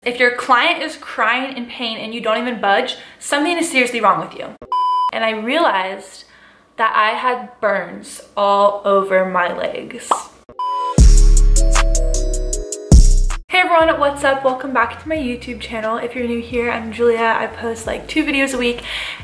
If your client is crying in pain and you don't even budge, something is seriously wrong with you. And I realized that I had burns all over my legs. Hey everyone, what's up? Welcome back to my YouTube channel. If you're new here, I'm Julia. I post like 2 videos a week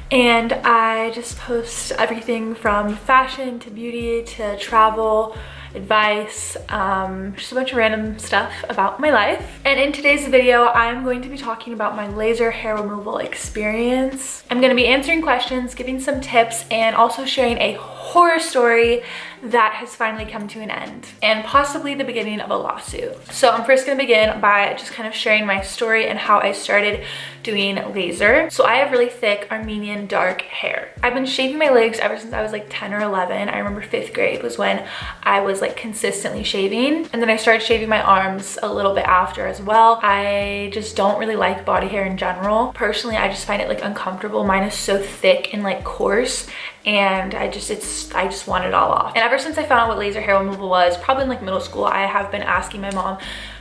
and I just post everything from fashion to beauty to travel, advice, just a bunch of random stuff about my life. And in today's video, I'm going to be talking about my laser hair removal experience. I'm going to be answering questions, giving some tips, and also sharing a horror story that has finally come to an end and possibly the beginning of a lawsuit. So I'm first going to begin by just kind of sharing my story and how I started doing laser. So I have really thick Armenian dark hair. I've been shaving my legs ever since I was like 10 or 11. I remember 5th grade was when I was like consistently shaving, and then I started shaving my arms a little bit after as well. I just don't really like body hair in general. Personally, I just find it like uncomfortable. Mine is so thick and like coarse, and I just want it all off. And ever since I found out what laser hair removal was, probably in like middle school, I have been asking my mom,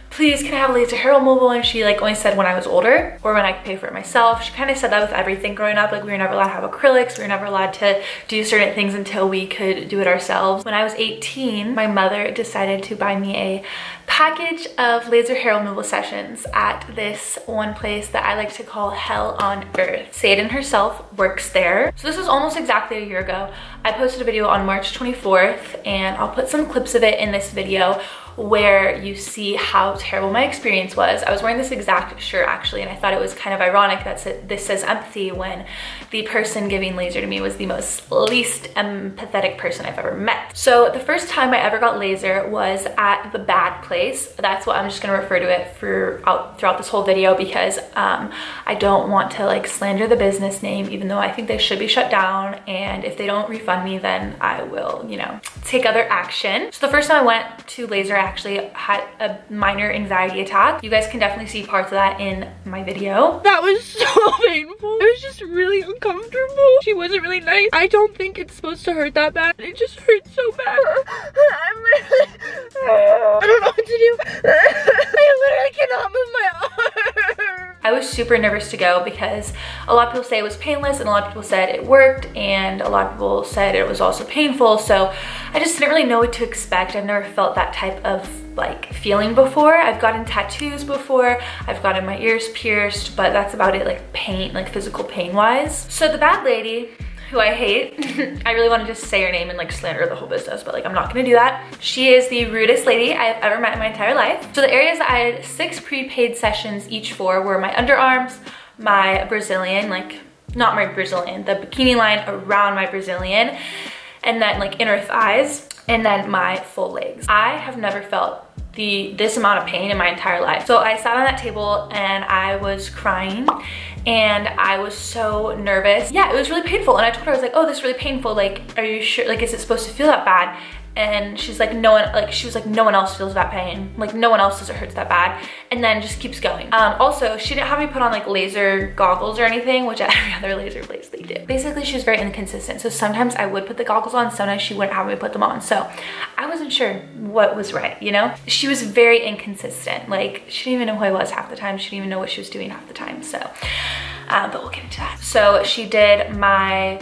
please, can I have laser hair removal? And she like only said when I was older or when I could pay for it myself. She kind of said that with everything growing up. Like we were never allowed to have acrylics. We were never allowed to do certain things until we could do it ourselves. When I was 18, my mother decided to buy me a package of laser hair removal sessions at this one place that I like to call Hell on Earth. Satan herself works there. So this was almost exactly a year ago. I posted a video on March 24th, and I'll put some clips of it in this video where you see how terrible my experience was. I was wearing this exact shirt actually, and I thought it was kind of ironic that this says empathy when the person giving laser to me was the least empathetic person I've ever met. So the first time I ever got laser was at the bad place. That's what I'm just gonna refer to it throughout this whole video, because I don't want to like slander the business name, even though I think they should be shut down, and if they don't refund me, then I will, you know, take other action. So the first time I went to laser, I actually had a minor anxiety attack. You guys can definitely see parts of that in my video. That was so painful. It was just really uncomfortable. She wasn't really nice. I don't think it's supposed to hurt that bad. It just hurts so bad. I'm literally, I don't know what to do. I literally cannot move my arm. I was super nervous to go because a lot of people say it was painless and a lot of people said it worked, and a lot of people said it was also painful. So I just didn't really know what to expect. I've never felt that type of like feeling before. I've gotten tattoos before, I've gotten my ears pierced, but that's about it, like pain, like physical pain wise. So the bad lady, who I hate, I really want to just say her name and like slander the whole business, but like I'm not gonna do that. She is the rudest lady I have ever met in my entire life. So the areas that I had 6 prepaid sessions each for were my underarms, my Brazilian, like not my Brazilian, the bikini line around my Brazilian, and then like inner thighs, and then my full legs. I have never felt this amount of pain in my entire life. So I sat on that table and I was crying and I was so nervous. Yeah, it was really painful. And I told her, I was like, oh, this is really painful. Like, are you sure? Like, is it supposed to feel that bad? And she's like, no one, she was like, no one else feels that pain. Like, no one else says it hurts that bad. And then just keeps going. Also, she didn't have me put on like laser goggles or anything, which at every other laser place they do. Basically, she was very inconsistent. So sometimes I would put the goggles on, sometimes she wouldn't have me put them on. So I wasn't sure what was right, you know? She was very inconsistent. Like, she didn't even know who I was half the time. She didn't even know what she was doing half the time. So, but we'll get into that. So she did my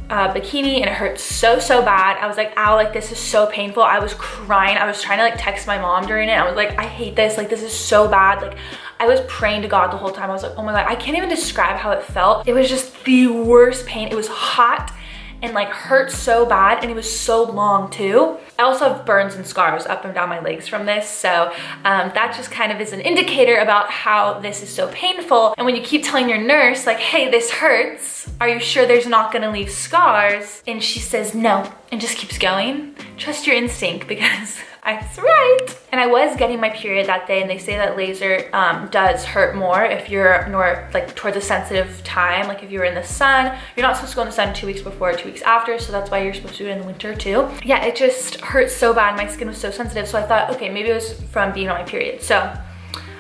bikini and it hurt so bad. I was like, ow, like this is so painful. I was crying. I was trying to like text my mom during it. I was like, I hate this, like this is so bad. Like I was praying to God the whole time. I was like, oh my God, I can't even describe how it felt. It was just the worst pain. It was hot and like hurt so bad, and it was so long too. I also have burns and scars up and down my legs from this, so that just kind of is an indicator about how this is so painful. And when you keep telling your nurse like, hey, this hurts, are you sure there's not gonna leave scars? And she says no and just keeps going. Trust your instinct, because I was right. And I was getting my period that day, and they say that laser does hurt more if you're more like towards a sensitive time. Like if you're in the sun, you're not supposed to go in the sun 2 weeks before or 2 weeks after, so that's why you're supposed to do it in the winter too. Yeah, it just hurt so bad. My skin was so sensitive, so I thought, okay, maybe it was from being on my period. So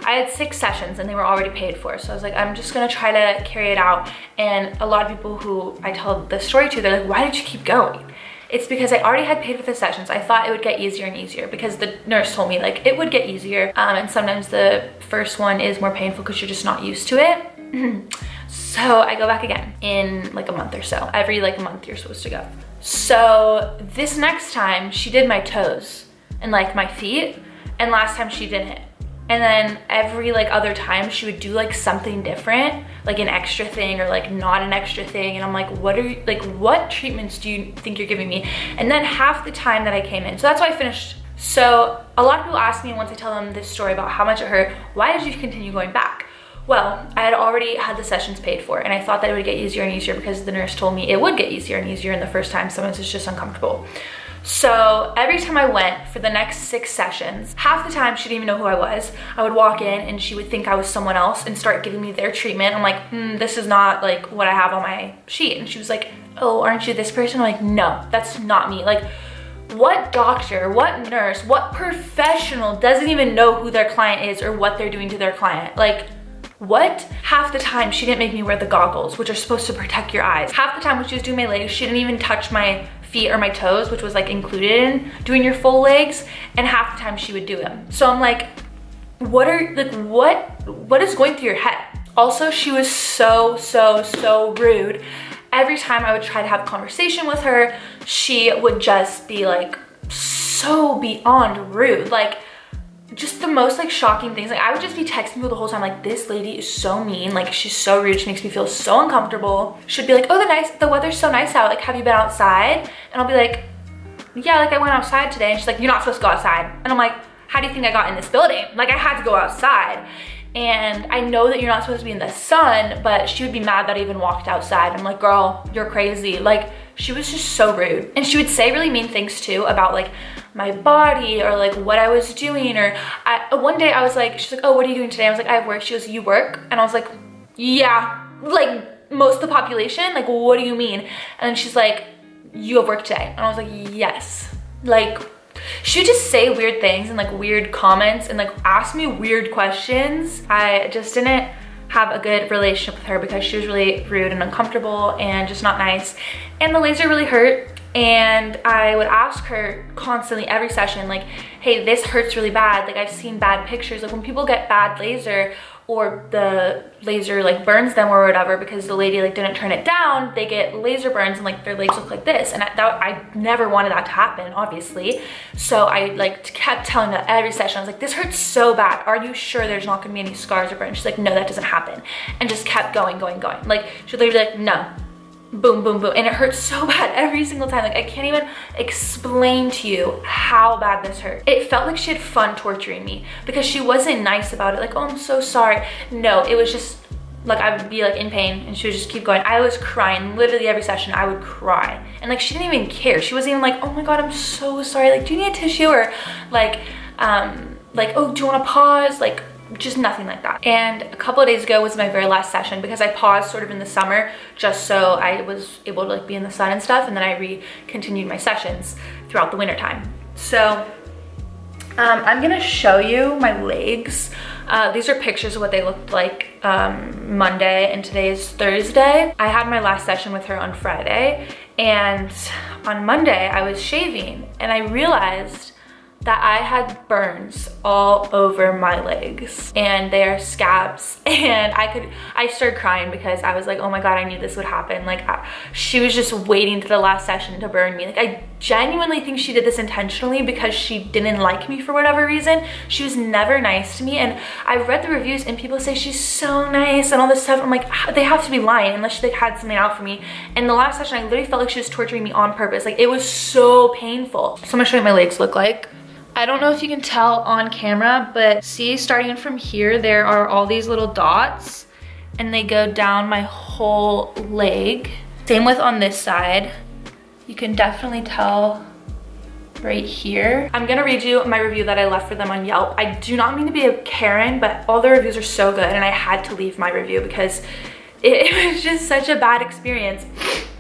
I had 6 sessions and they were already paid for. So I was like, I'm just gonna try to carry it out. And a lot of people who I tell this story to, they're like, why did you keep going? it's because I already had paid for the sessions. I thought it would get easier and easier because the nurse told me like it would get easier. And sometimes the first one is more painful because you're just not used to it. So I go back again in like a month or so. Every like month you're supposed to go. So this next time she did my toes and like my feet, and last time she didn't. And then every like other time she would do like something different, like an extra thing or like not an extra thing. And I'm like, what treatments do you think you're giving me? And then half the time that I came in, so that's why I finished. So a lot of people ask me once I tell them this story about how much it hurt, why did you continue going back? Well, I had already had the sessions paid for, and I thought that it would get easier and easier because the nurse told me it would get easier and easier in the first time. Sometimes it's just uncomfortable. So every time I went for the next 6 sessions, half the time she didn't even know who I was. I would walk in and she would think I was someone else and start giving me their treatment. I'm like, this is not like what I have on my sheet. And she was like, oh, aren't you this person? I'm like, no, that's not me. Like, what doctor, what nurse, what professional doesn't even know who their client is or what they're doing to their client? Like, what? Half the time she didn't make me wear the goggles, which are supposed to protect your eyes. Half the time when she was doing my legs, she didn't even touch my feet or my toes, which was like included in doing your full legs. And half the time she would do them. So I'm like, what is going through your head? Also, she was so rude. Every time I would try to have a conversation with her, she would just be like so beyond rude. Like, just the most like shocking things. Like, I would just be texting people the whole time like, this lady is so mean, like she's so rude, she makes me feel so uncomfortable. She'd be like, oh, the weather's so nice out, like have you been outside? And I'll be like, yeah, like I went outside today. And she's like, you're not supposed to go outside. And I'm like, how do you think I got in this building? Like, I had to go outside. And I know that you're not supposed to be in the sun, but she would be mad that I even walked outside. I'm like, girl, you're crazy. Like, she was just so rude. And she would say really mean things too about like my body or like what I was doing. Or one day I was like, she's like, oh, what are you doing today? I was like, I have work. She goes, you work? And I was like, yeah, like most of the population, like what do you mean? And then she's like, you have work today? And I was like, yes. Like, she would just say weird things and like weird comments and like ask me weird questions. I just didn't have a good relationship with her because she was really rude and uncomfortable and just not nice. And the laser really hurt. And I would ask her constantly every session, like, hey, this hurts really bad. Like, I've seen bad pictures. Like, when people get bad laser or the laser like burns them or whatever because the lady like didn't turn it down, they get laser burns and like their legs look like this. And I never wanted that to happen, obviously. So I like kept telling her every session, I was like, this hurts so bad. Are you sure there's not gonna be any scars or burns? She's like, no, that doesn't happen. And just kept going. Like, she'd literally be like, no. Boom, boom, boom. And it hurts so bad every single time. Like, I can't even explain to you how bad this hurt. It felt like she had fun torturing me because she wasn't nice about it. Like, oh, I'm so sorry. No, it was just like, I would be like in pain and she would just keep going. I was crying literally every session. I would cry. And like, she didn't even care. She wasn't even like, oh my God, I'm so sorry. Like, do you need a tissue? Or like, oh, do you want to pause? Like, just nothing like that. And a couple of days ago was my very last session because I paused sort of in the summer just so I was able to like be in the sun and stuff, and then I continued my sessions throughout the winter time. So I'm gonna show you my legs. These are pictures of what they looked like Monday, and today is Thursday. I had my last session with her on Friday, and on Monday I was shaving and I realized that I had burns all over my legs and they are scabs, and I started crying because I was like, oh my God, I knew this would happen. Like, she was just waiting to the last session to burn me. Like, I genuinely think she did this intentionally because she didn't like me for whatever reason. She was never nice to me, and I've read the reviews and people say she's so nice and all this stuff. I'm like, they have to be lying unless she like had something out for me. And the last session I literally felt like she was torturing me on purpose. Like, it was so painful. So I'm gonna show you what my legs look like. I don't know if you can tell on camera, but see, starting from here, there are all these little dots and they go down my whole leg. Same with on this side. You can definitely tell right here. I'm gonna read you my review that I left for them on Yelp. I do not mean to be a Karen, but all the reviews are so good and I had to leave my review because it was just such a bad experience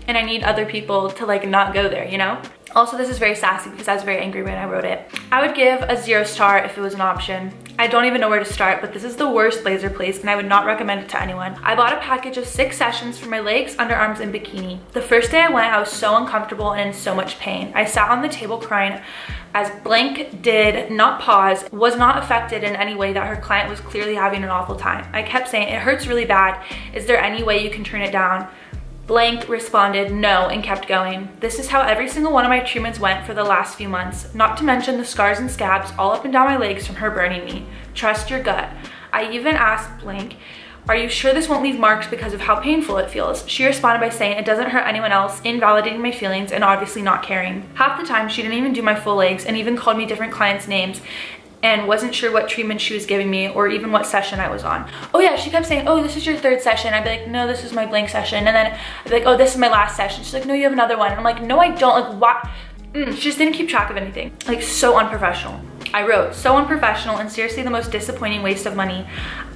and I need other people to like not go there, you know? Also, this is very sassy because I was very angry when I wrote it. I would give a 0 star if it was an option. I don't even know where to start, but this is the worst laser place and I would not recommend it to anyone. I bought a package of 6 sessions for my legs, underarms, and bikini. The first day I went, I was so uncomfortable and in so much pain. I sat on the table crying as blank did not pause, was not affected in any way that her client was clearly having an awful time. I kept saying, it hurts really bad. Is there any way you can turn it down? Blank responded no and kept going. This is how every single one of my treatments went for the last few months, not to mention the scars and scabs all up and down my legs from her burning me. Trust your gut. I even asked blank, are you sure this won't leave marks because of how painful it feels? She responded by saying it doesn't hurt anyone else, invalidating my feelings and obviously not caring. Half the time she didn't even do my full legs and even called me different clients' names and wasn't sure what treatment she was giving me or even what session I was on. Oh yeah, she kept saying, oh, this is your 3rd session. I'd be like, no, this is my blank session. And then I'd be like, oh, this is my last session. She's like, no, you have another one. And I'm like, no, I don't. Like, what? She just didn't keep track of anything. Like, so unprofessional. I wrote, so unprofessional and seriously the most disappointing waste of money.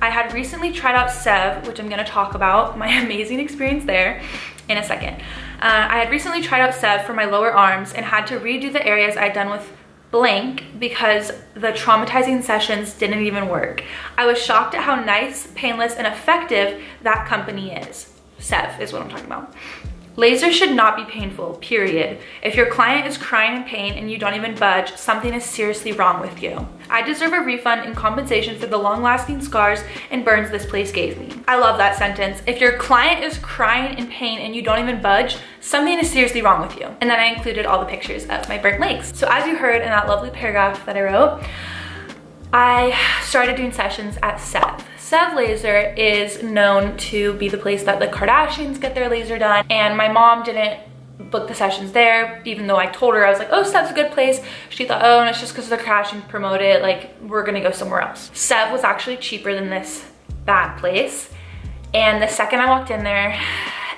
I had recently tried out Sev, which I'm gonna talk about my amazing experience there in a second. I had recently tried out Sev for my lower arms and had to redo the areas I'd done with blank because the traumatizing sessions didn't even work. I was shocked at how nice, painless, and effective that company is. Sev is what I'm talking about. Laser should not be painful, period. If your client is crying in pain and you don't even budge, something is seriously wrong with you. I deserve a refund in compensation for the long-lasting scars and burns this place gave me. I love that sentence. If your client is crying in pain and you don't even budge, something is seriously wrong with you. And then I included all the pictures of my burnt legs. So as you heard in that lovely paragraph that I wrote, I started doing sessions at Sev. Sev Laser is known to be the place that the Kardashians get their laser done, and my mom didn't book the sessions there, even though I told her, I was like, oh, Sev's a good place. She thought, oh, and it's just because the Kardashians promote it, like, we're gonna go somewhere else. Sev was actually cheaper than this bad place, and the second I walked in there,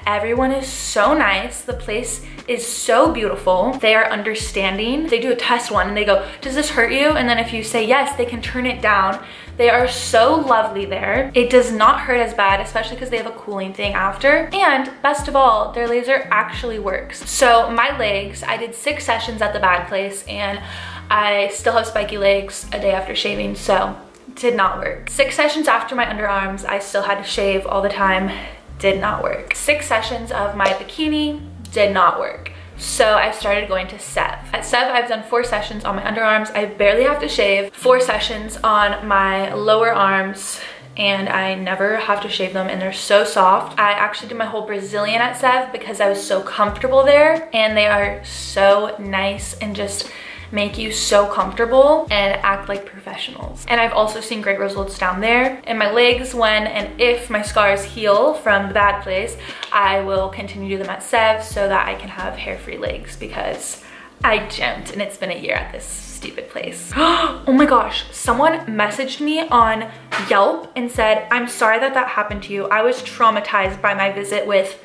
everyone is so nice. The place is so beautiful. They are understanding. They do a test one and they go, does this hurt you? And then if you say yes, they can turn it down. They are so lovely there. It does not hurt as bad, especially because they have a cooling thing after. And best of all, their laser actually works. So my legs, I did 6 sessions at the bad place and I still have spiky legs a day after shaving, so did not work. 6 sessions after my underarms, I still had to shave all the time. Did not work. 6 sessions of my bikini did not work. So I started going to Sev. At Sev, I've done 4 sessions on my underarms. I barely have to shave. 4 sessions on my lower arms, and I never have to shave them, and they're so soft. I actually did my whole Brazilian at Sev because I was so comfortable there, and they are so nice and just make you so comfortable and act like professionals. And I've also seen great results down there. And my legs, when and if my scars heal from the bad place, I will continue to do them at Sev so that I can have hair-free legs because I don't, and it's been a year at this stupid place. Oh my gosh, someone messaged me on Yelp and said, I'm sorry that that happened to you. I was traumatized by my visit with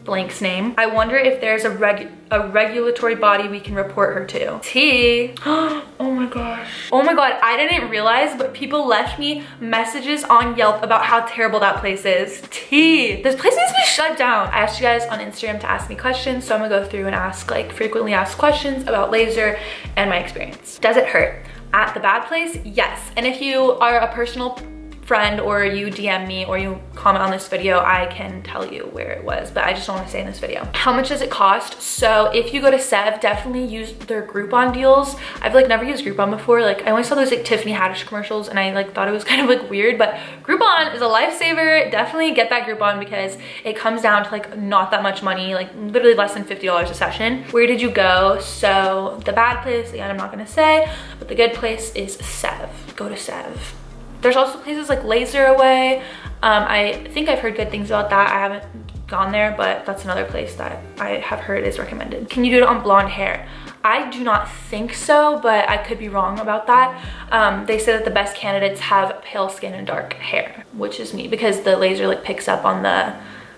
blank's name. I wonder if there's a regulatory body we can report her to. T. Oh my gosh. Oh my god, I didn't realize, but people left me messages on Yelp about how terrible that place is. T. This place needs to be shut down. I asked you guys on Instagram to ask me questions, so I'm gonna go through and ask like frequently asked questions about laser and my experience. Does it hurt? At the bad place? Yes. And if you are a personal friend or you DM me or you comment on this video, I can tell you where it was, but I just don't want to say in this video. How much does it cost? So if you go to Sev, definitely use their Groupon deals. I've like never used Groupon before. Like I only saw those like Tiffany Haddish commercials and I like thought it was kind of like weird, but Groupon is a lifesaver. Definitely get that Groupon because it comes down to like not that much money, like literally less than $50 a session. Where did you go? So the bad place, again, I'm not gonna say, but the good place is Sev. Go to Sev. There's also places like Laser Away. I think I've heard good things about that. I haven't gone there, but that's another place that I have heard is recommended. Can you do it on blonde hair? I do not think so, but I could be wrong about that. They say that the best candidates have pale skin and dark hair, which is me because the laser like picks up on the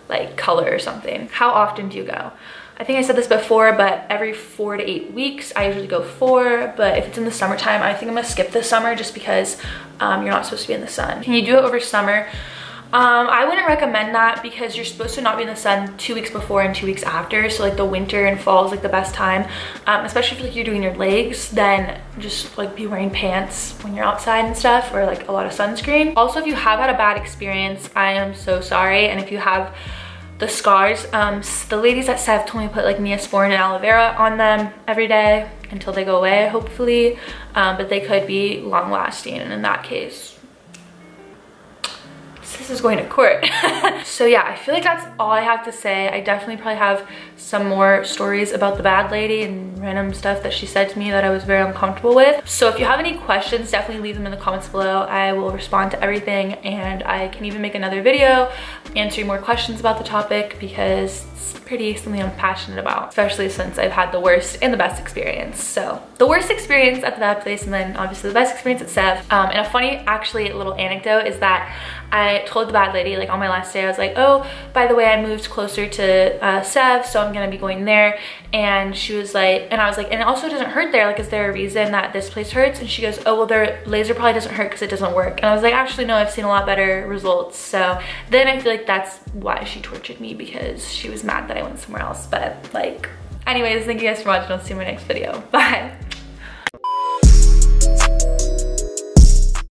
like color or something. How often do you go? I think I said this before, but every 4 to 8 weeks. I usually go 4, but if it's in the summertime, I think I'm gonna skip the summer just because you're not supposed to be in the sun. Can you do it over summer? I wouldn't recommend that because you're supposed to not be in the sun 2 weeks before and 2 weeks after. So like the winter and fall is like the best time, especially if like you're doing your legs. Then just like be wearing pants when you're outside and stuff, or like a lot of sunscreen. Also, if you have had a bad experience, I am so sorry. And if you have the scars, the ladies at Sev told me to put like Neosporin and aloe vera on them every day until they go away, hopefully. But they could be long lasting, and in that case, this is going to court. So yeah, I feel like that's all I have to say. I definitely probably have some more stories about the bad lady and random stuff that she said to me that I was very uncomfortable with. So if you have any questions, definitely leave them in the comments below. I will respond to everything, and I can even make another video answering more questions about the topic because it's pretty something I'm passionate about, especially since I've had the worst and the best experience. So the worst experience at the bad place, and then obviously the best experience at Sev. And a funny actually little anecdote is that I told the bad lady like on my last day, I was like, oh, by the way, I moved closer to Sev, so I'm gonna be going there. And she was like, and I was like, and it also doesn't hurt there, like is there a reason that this place hurts? And she goes, oh well, their laser probably doesn't hurt because it doesn't work. And I was like, actually no, I've seen a lot better results. So then I feel like that's why she tortured me, because she was mad that I went somewhere else. But like, anyways, thank you guys for watching. I'll see you in my next video. Bye.